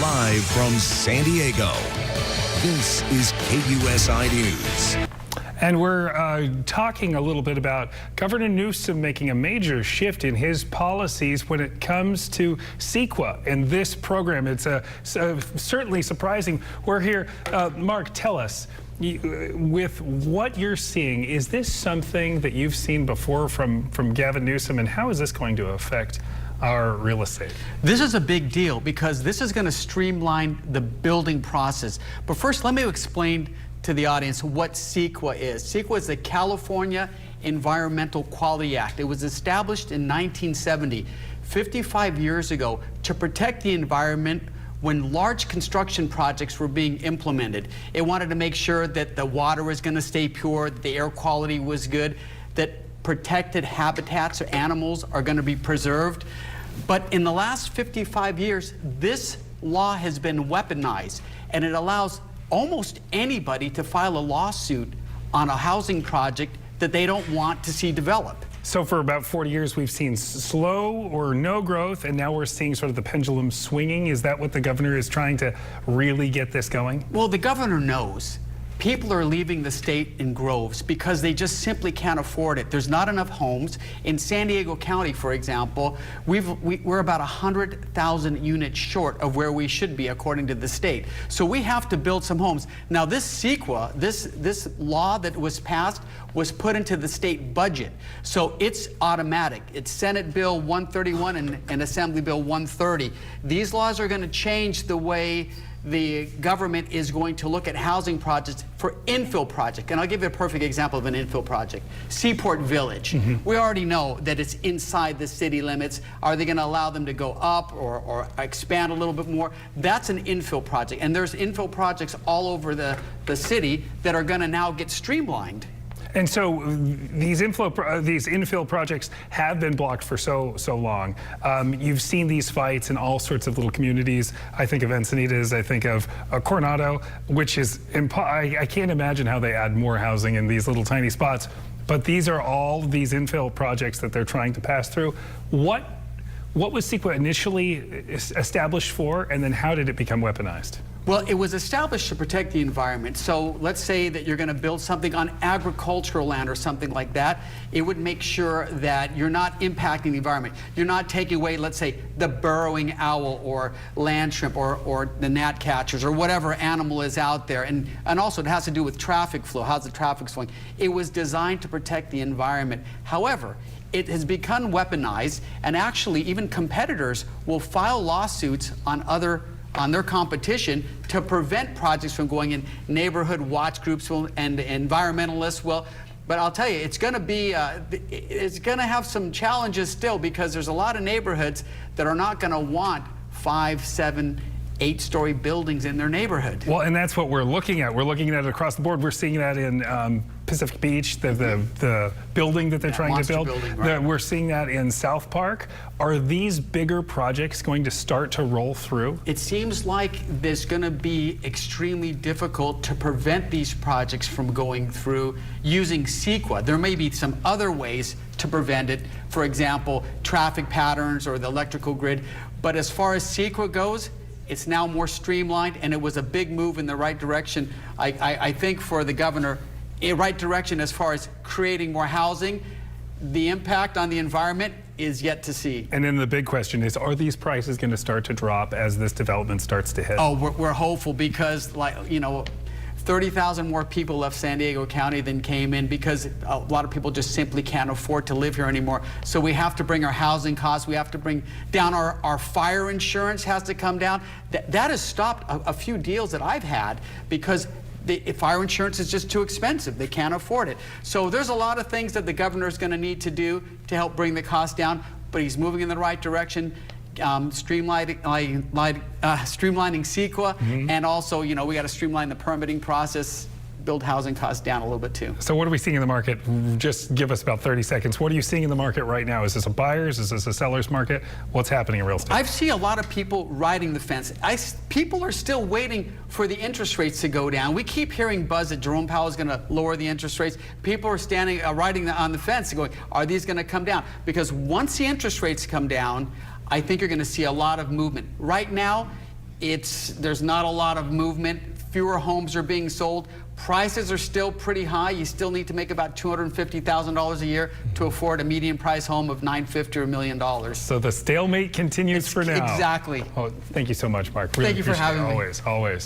Live from San Diego, this is KUSI News. And we're talking a little bit about Governor Newsom making a major shift in his policies when it comes to CEQA and this program. It's certainly surprising. We're here. Mark, tell us, with what you're seeing, is this something that you've seen before from Gavin Newsom, and how is this going to affect our real estate? This is a big deal because this is going to streamline the building process. But first, let me explain to the audience what CEQA is. CEQA is the California Environmental Quality Act. It was established in 1970, 55 years ago, to protect the environment when large construction projects were being implemented. It wanted to make sure that the water was going to stay pure, that the air quality was good, that protected habitats or animals are going to be preserved. But in the last 55 years, this law has been weaponized, and it allows almost anybody to file a lawsuit on a housing project that they don't want to see develop. So for about 40 years, we've seen slow or no growth, and now we're seeing sort of the pendulum swinging. Is that what the governor is trying to really get this going? Well, the governor knows. People are leaving the state in groves because they just simply can't afford it. There's not enough homes. In San Diego County, for example, we're about 100,000 units short of where we should be according to the state. So we have to build some homes. Now this CEQA, this law that was passed, was put into the state budget. So it's automatic. It's Senate Bill 131 and Assembly Bill 130. These laws are going to change the way the government is going to look at housing projects for infill project. And I'll give you a perfect example of an infill project. Seaport Village. We already know that it's inside the city limits. Are they going to allow them to go up or expand a little bit more? That's an infill project. And there's infill projects all over the city that are going to now get streamlined. And so these infill projects have been blocked for so long. You've seen these fights in all sorts of little communities. I think of Encinitas, I think of Coronado, which is, I can't imagine how they add more housing in these little tiny spots. But these are all these infill projects that they're trying to pass through. What was CEQA initially established for, and then how did it become weaponized? Well, it was established to protect the environment. So let's say that you're going to build something on agricultural land or something like that. It would make sure that you're not impacting the environment. You're not taking away, let's say, the burrowing owl or land shrimp or the gnat catchers or whatever animal is out there. And also it has to do with traffic flow. How's the traffic flowing? It was designed to protect the environment. However, it has become weaponized, and actually even competitors will file lawsuits on their competition to prevent projects from going in. Neighborhood watch groups and environmentalists will. But I'll tell you, it's going to have some challenges still, because there's a lot of neighborhoods that are not going to want 5, 7, 8-story buildings in their neighborhood. Well, and that's what we're looking at. We're looking at it across the board. We're seeing that in Pacific Beach, the building that they're trying to build. Building, right. We're seeing that in South Park. Are these bigger projects going to start to roll through? It seems like there's going to be extremely difficult to prevent these projects from going through using CEQA. There may be some other ways to prevent it, for example, traffic patterns or the electrical grid. But as far as CEQA goes, it's now more streamlined, and it was a big move in the right direction. I think for the governor, in the right direction as far as creating more housing. The impact on the environment is yet to see. And then the big question is, are these prices going to start to drop as this development starts to hit? Oh, we're hopeful, because, like, you know, 30,000 more people left San Diego County than came in, because a lot of people just simply can't afford to live here anymore. So we have to bring our housing costs, we have to bring down our fire insurance has to come down. That has stopped a few deals that I've had, because fire insurance is just too expensive. They can't afford it. So there's a lot of things that the governor is going to need to do to help bring the cost down, but he's moving in the right direction. Streamlining CEQA, and also, you know, we got to streamline the permitting process, build housing costs down a little bit too. So what are we seeing in the market? Just give us about 30 seconds. What are you seeing in the market right now? Is this a buyer's? Is this a seller's market? What's happening in real estate? I see a lot of people riding the fence. People are still waiting for the interest rates to go down. We keep hearing buzz that Jerome Powell is going to lower the interest rates. People are standing, riding on the fence going, are these going to come down? Because once the interest rates come down, I think you're going to see a lot of movement. Right now, there's not a lot of movement. Fewer homes are being sold. Prices are still pretty high. You still need to make about $250,000 a year to afford a median price home of $950 or $1 million. So the stalemate continues for now. Exactly. Oh, thank you so much, Mark. Really Thank you for having me. Always, always.